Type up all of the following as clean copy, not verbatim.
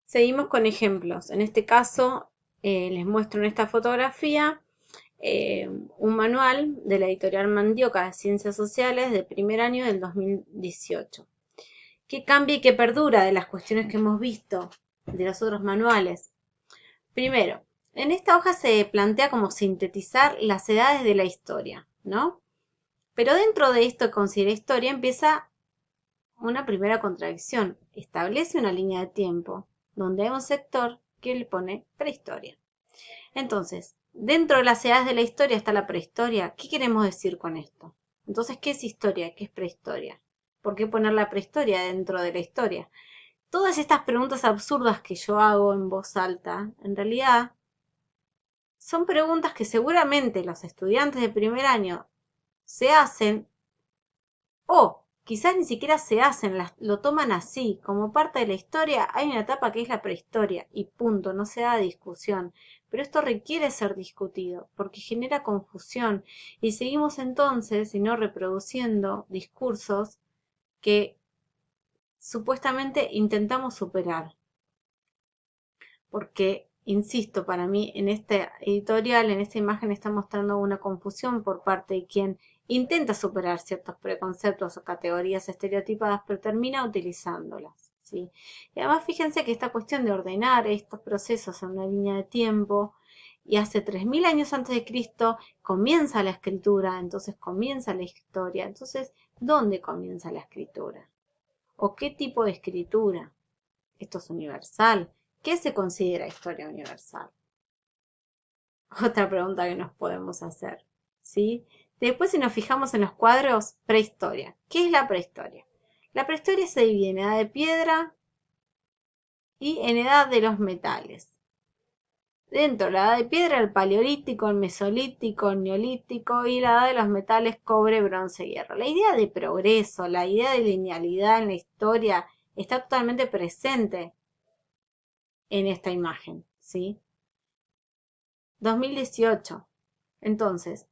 Seguimos con ejemplos. En este caso, les muestro en esta fotografía un manual de la editorial Mandioca de Ciencias Sociales de primer año del 2018. ¿Qué cambia y qué perdura de las cuestiones que hemos visto de los otros manuales? Primero, en esta hoja se plantea como sintetizar las edades de la historia, ¿no? Pero dentro de esto que considera historia empieza una primera contradicción. Establece una línea de tiempo donde hay un sector que le pone prehistoria. Entonces, dentro de las edades de la historia está la prehistoria. ¿Qué queremos decir con esto? Entonces, ¿qué es historia? ¿Qué es prehistoria? ¿Por qué poner la prehistoria dentro de la historia? Todas estas preguntas absurdas que yo hago en voz alta, en realidad, son preguntas que seguramente los estudiantes de primer año se hacen o quizás ni siquiera se hacen, lo toman así, como parte de la historia. Hay una etapa que es la prehistoria y punto, no se da discusión. Pero esto requiere ser discutido porque genera confusión y seguimos entonces, si no reproduciendo discursos que supuestamente intentamos superar. Porque, insisto, para mí en este editorial, en esta imagen está mostrando una confusión por parte de quien intenta superar ciertos preconceptos o categorías estereotipadas, pero termina utilizándolas, ¿sí? Y además fíjense que esta cuestión de ordenar estos procesos en una línea de tiempo, y hace 3000 años antes de Cristo comienza la escritura, entonces comienza la historia. Entonces, ¿dónde comienza la escritura? ¿O qué tipo de escritura? ¿Esto es universal? ¿Qué se considera historia universal? Otra pregunta que nos podemos hacer, ¿sí? Después, si nos fijamos en los cuadros, prehistoria. ¿Qué es la prehistoria? La prehistoria se divide en edad de piedra y en edad de los metales. Dentro de la edad de piedra, el paleolítico, el mesolítico, el neolítico y la edad de los metales, cobre, bronce, hierro. La idea de progreso, la idea de linealidad en la historia está totalmente presente en esta imagen, ¿sí? 2018. Entonces,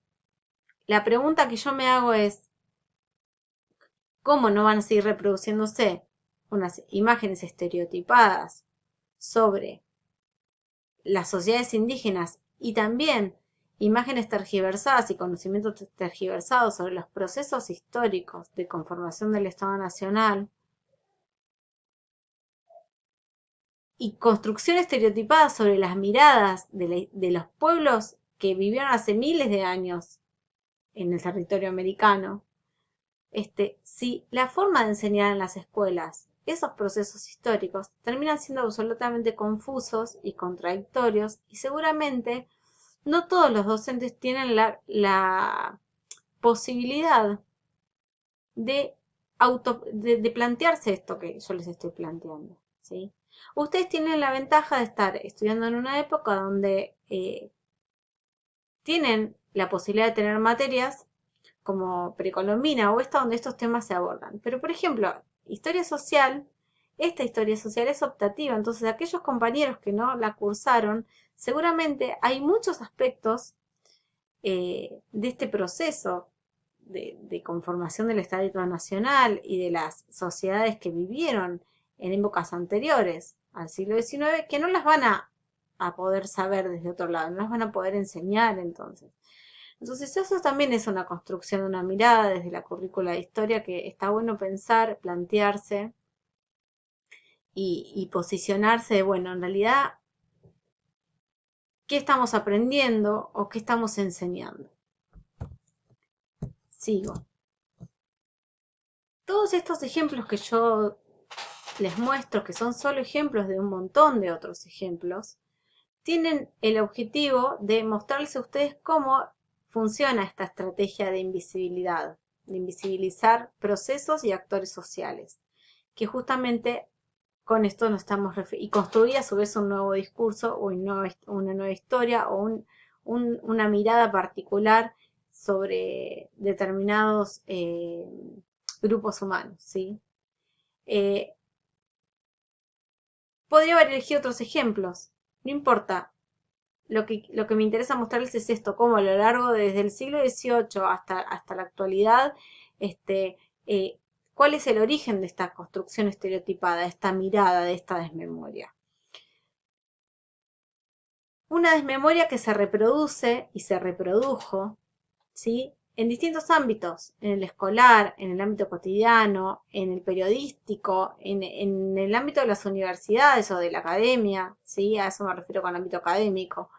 la pregunta que yo me hago es, ¿cómo no van a seguir reproduciéndose unas imágenes estereotipadas sobre las sociedades indígenas y también imágenes tergiversadas y conocimientos tergiversados sobre los procesos históricos de conformación del Estado Nacional y construcción estereotipada sobre las miradas de los pueblos que vivieron hace miles de años en el territorio americano? Si la forma de enseñar en las escuelas esos procesos históricos terminan siendo absolutamente confusos y contradictorios y seguramente no todos los docentes tienen la posibilidad de plantearse esto que yo les estoy planteando, ¿sí? Ustedes tienen la ventaja de estar estudiando en una época donde tienen la posibilidad de tener materias como precolombina o esta donde estos temas se abordan. Pero, por ejemplo, historia social, esta historia social es optativa, entonces aquellos compañeros que no la cursaron, seguramente hay muchos aspectos de este proceso de conformación del Estado Nacional y de las sociedades que vivieron en épocas anteriores al siglo XIX que no las van a poder saber desde otro lado, no las van a poder enseñar entonces. Entonces eso también es una construcción, una mirada desde la currícula de historia que está bueno pensar, plantearse y posicionarse de, bueno, en realidad, ¿qué estamos aprendiendo o qué estamos enseñando? Sigo. Todos estos ejemplos que yo les muestro, que son solo ejemplos de un montón de otros ejemplos, tienen el objetivo de mostrarles a ustedes cómo funciona esta estrategia de invisibilidad, de invisibilizar procesos y actores sociales, que justamente con esto nos estamos refiriendo, y construir a su vez un nuevo discurso o una nueva historia o una mirada particular sobre determinados grupos humanos, ¿sí? Eh, Podría haber elegido otros ejemplos, no importa. Lo que me interesa mostrarles es esto, cómo a lo largo desde el siglo XVIII hasta la actualidad, este, cuál es el origen de esta construcción estereotipada, de esta mirada, de esta desmemoria. Una desmemoria que se reproduce y se reprodujo, ¿sí? En distintos ámbitos, en el escolar, en el ámbito cotidiano, en el periodístico, en el ámbito de las universidades o de la academia, ¿sí? A eso me refiero con el ámbito académico.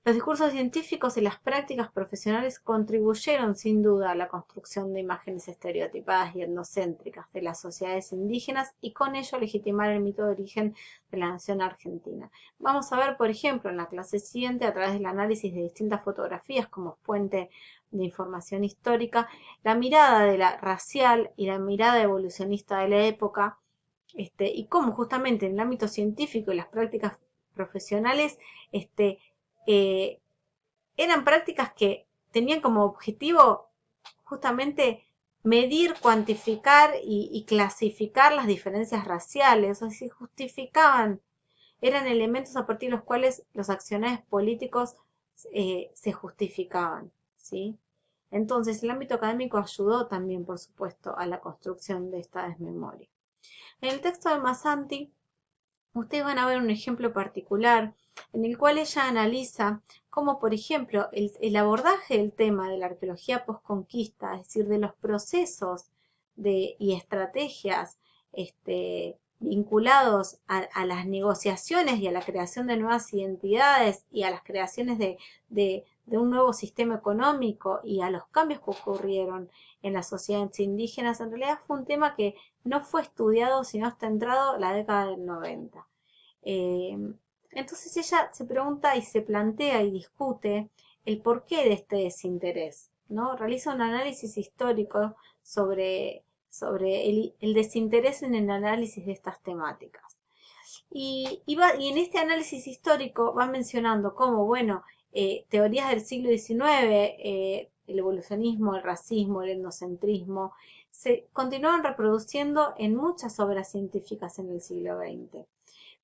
Los discursos científicos y las prácticas profesionales contribuyeron sin duda a la construcción de imágenes estereotipadas y etnocéntricas de las sociedades indígenas y con ello legitimar el mito de origen de la nación argentina. Vamos a ver, por ejemplo, en la clase siguiente, a través del análisis de distintas fotografías como fuente de información histórica, la mirada de la racial y la mirada evolucionista de la época, y cómo justamente en el ámbito científico y las prácticas profesionales, eh, eran prácticas que tenían como objetivo justamente medir, cuantificar y clasificar las diferencias raciales, o sea, justificaban, eran elementos a partir de los cuales los accionarios políticos se justificaban, ¿sí? Entonces, el ámbito académico ayudó también, por supuesto, a la construcción de esta desmemoria. En el texto de Masanti, ustedes van a ver un ejemplo particular en el cual ella analiza cómo, por ejemplo, el abordaje del tema de la arqueología posconquista, es decir, de los procesos y estrategias vinculados a las negociaciones y a la creación de nuevas identidades y a las creaciones de un nuevo sistema económico y a los cambios que ocurrieron en las sociedades indígenas, en realidad fue un tema que no fue estudiado sino hasta entrado la década del 90. Eh, entonces ella se pregunta y se plantea y discute el porqué de este desinterés, ¿no? Realiza un análisis histórico sobre el desinterés en el análisis de estas temáticas. Y en este análisis histórico va mencionando cómo, bueno, teorías del siglo XIX, el evolucionismo, el racismo, el etnocentrismo, se continuaron reproduciendo en muchas obras científicas en el siglo XX.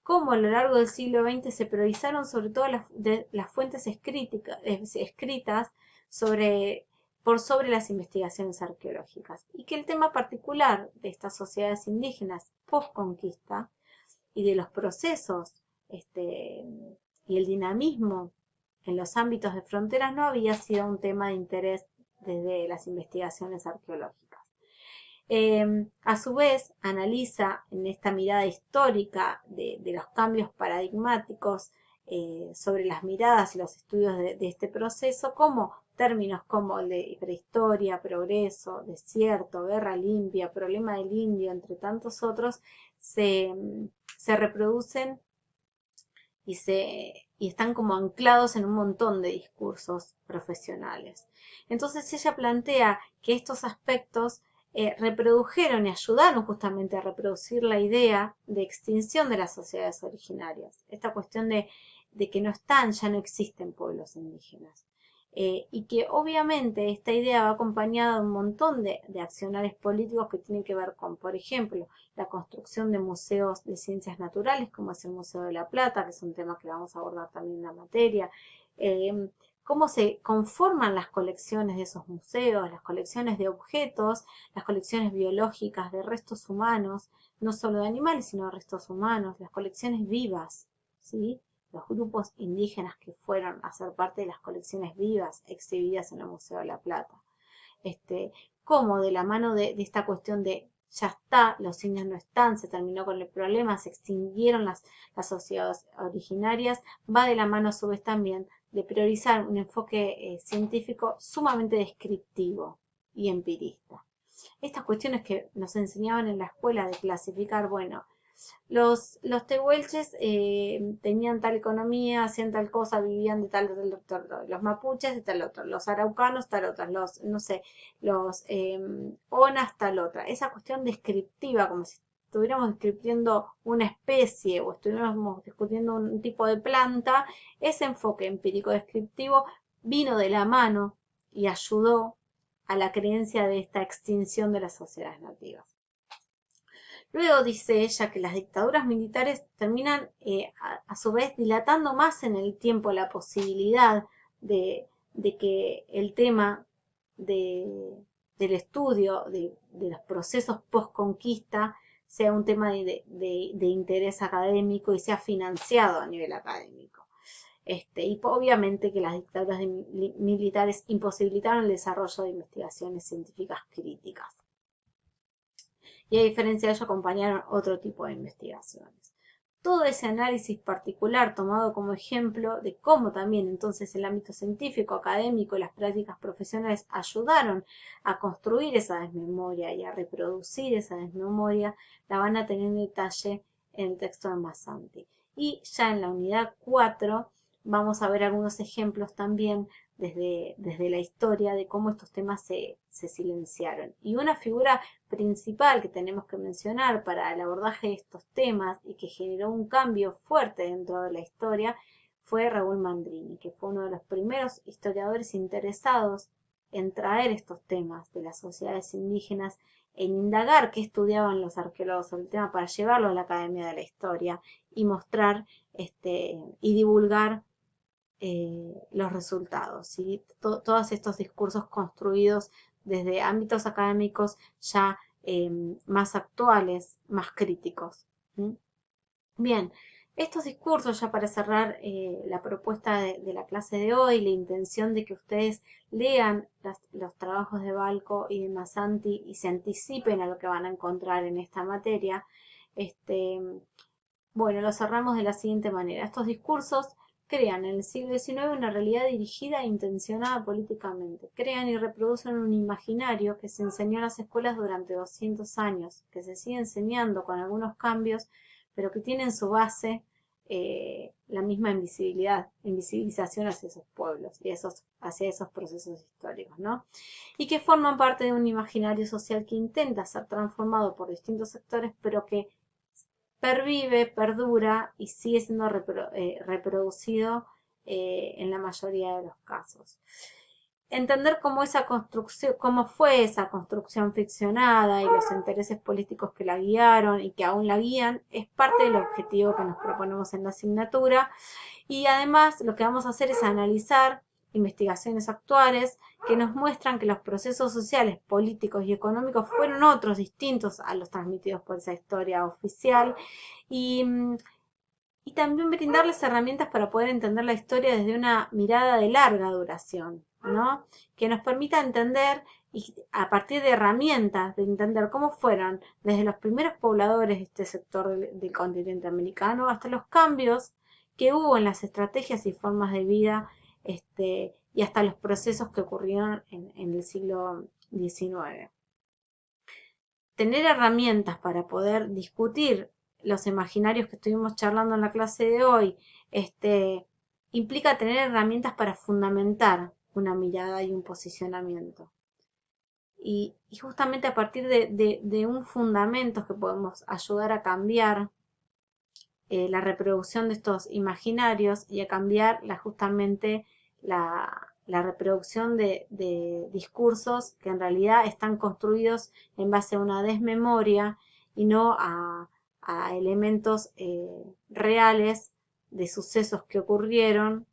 Cómo a lo largo del siglo XX se priorizaron sobre todo las fuentes escritas por sobre las investigaciones arqueológicas. Y que el tema particular de estas sociedades indígenas post-conquista y de los procesos y el dinamismo en los ámbitos de fronteras no había sido un tema de interés desde las investigaciones arqueológicas. A su vez, analiza en esta mirada histórica de los cambios paradigmáticos sobre las miradas y los estudios de este proceso, como términos como el de prehistoria, progreso, desierto, guerra limpia, problema del indio, entre tantos otros, se, se reproducen y están como anclados en un montón de discursos profesionales. Entonces ella plantea que estos aspectos reprodujeron y ayudaron justamente a reproducir la idea de extinción de las sociedades originarias. Esta cuestión de que no están, ya no existen pueblos indígenas. Y que obviamente esta idea va acompañada de un montón de accionarios políticos que tienen que ver con, por ejemplo, la construcción de museos de ciencias naturales, como es el Museo de la Plata, que es un tema que vamos a abordar también en la materia, cómo se conforman las colecciones de esos museos, las colecciones de objetos, las colecciones biológicas de restos humanos, no solo de animales, sino de restos humanos, las colecciones vivas, ¿sí? Los grupos indígenas que fueron a ser parte de las colecciones vivas exhibidas en el Museo de la Plata. Cómo de la mano de esta cuestión de ya está, los indios no están, se terminó con el problema, se extinguieron las sociedades originarias, va de la mano a su vez también de priorizar un enfoque científico sumamente descriptivo y empirista. Estas cuestiones que nos enseñaban en la escuela de clasificar, bueno, los tehuelches tenían tal economía, hacían tal cosa, vivían de tal, los mapuches de tal otro, los araucanos tal otra, los, no sé, los onas tal otra. Esa cuestión descriptiva, como si estuviéramos describiendo una especie o estuviéramos discutiendo un tipo de planta, ese enfoque empírico descriptivo vino de la mano y ayudó a la creencia de esta extinción de las sociedades nativas. Luego dice ella que las dictaduras militares terminan a su vez dilatando más en el tiempo la posibilidad de que el tema de, del estudio de los procesos post-conquista sea un tema de interés académico y sea financiado a nivel académico. y obviamente que las dictaduras militares imposibilitaron el desarrollo de investigaciones científicas críticas. Y a diferencia de ello acompañaron otro tipo de investigaciones. Todo ese análisis particular tomado como ejemplo de cómo también entonces el ámbito científico, académico y las prácticas profesionales ayudaron a construir esa desmemoria y a reproducir esa desmemoria, la van a tener en detalle en el texto de Masanti. Y ya en la unidad 4 vamos a ver algunos ejemplos también desde la historia de cómo estos temas se silenciaron. Y una figura principal que tenemos que mencionar para el abordaje de estos temas y que generó un cambio fuerte dentro de la historia fue Raúl Mandrini, que fue uno de los primeros historiadores interesados en traer estos temas de las sociedades indígenas, en indagar qué estudiaban los arqueólogos sobre el tema para llevarlo a la Academia de la Historia y mostrar y divulgar los resultados, ¿sí? Todos estos discursos construidos desde ámbitos académicos ya más actuales, más críticos. ¿Sí? Bien, estos discursos, ya para cerrar la propuesta de la clase de hoy, la intención de que ustedes lean los trabajos de Balco y de Masanti y se anticipen a lo que van a encontrar en esta materia, bueno, lo cerramos de la siguiente manera. Estos discursos crean en el siglo XIX una realidad dirigida e intencionada políticamente. Crean y reproducen un imaginario que se enseñó en las escuelas durante 200 años, que se sigue enseñando con algunos cambios, pero que tiene en su base la misma invisibilización hacia esos pueblos y hacia esos procesos históricos, ¿no? Y que forman parte de un imaginario social que intenta ser transformado por distintos sectores, pero que pervive, perdura y sigue siendo reproducido en la mayoría de los casos. Entender cómo fue esa construcción ficcionada y los intereses políticos que la guiaron y que aún la guían, es parte del objetivo que nos proponemos en la asignatura. Y además lo que vamos a hacer es analizar investigaciones actuales que nos muestran que los procesos sociales, políticos y económicos fueron otros distintos a los transmitidos por esa historia oficial y, y también brindarles herramientas para poder entender la historia desde una mirada de larga duración, ¿no? Que nos permita entender y a partir de herramientas de entender cómo fueron desde los primeros pobladores de este sector del continente americano hasta los cambios que hubo en las estrategias y formas de vida y hasta los procesos que ocurrieron en el siglo XIX. Tener herramientas para poder discutir los imaginarios que estuvimos charlando en la clase de hoy, implica tener herramientas para fundamentar una mirada y un posicionamiento. Y justamente a partir de un fundamento que podemos ayudar a cambiar la reproducción de estos imaginarios y a cambiar justamente la reproducción de discursos que en realidad están construidos en base a una desmemoria y no a elementos reales de sucesos que ocurrieron,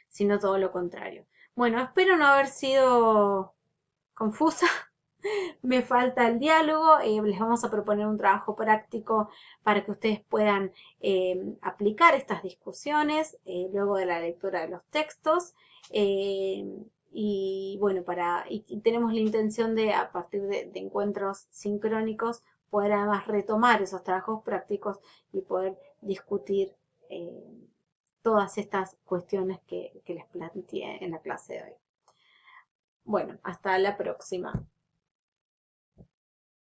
sino todo lo contrario. Bueno, espero no haber sido confusa. Me falta el diálogo, les vamos a proponer un trabajo práctico para que ustedes puedan aplicar estas discusiones luego de la lectura de los textos. Y bueno, y tenemos la intención de, a partir de encuentros sincrónicos, poder además retomar esos trabajos prácticos y poder discutir todas estas cuestiones que les planteé en la clase de hoy. Bueno, hasta la próxima.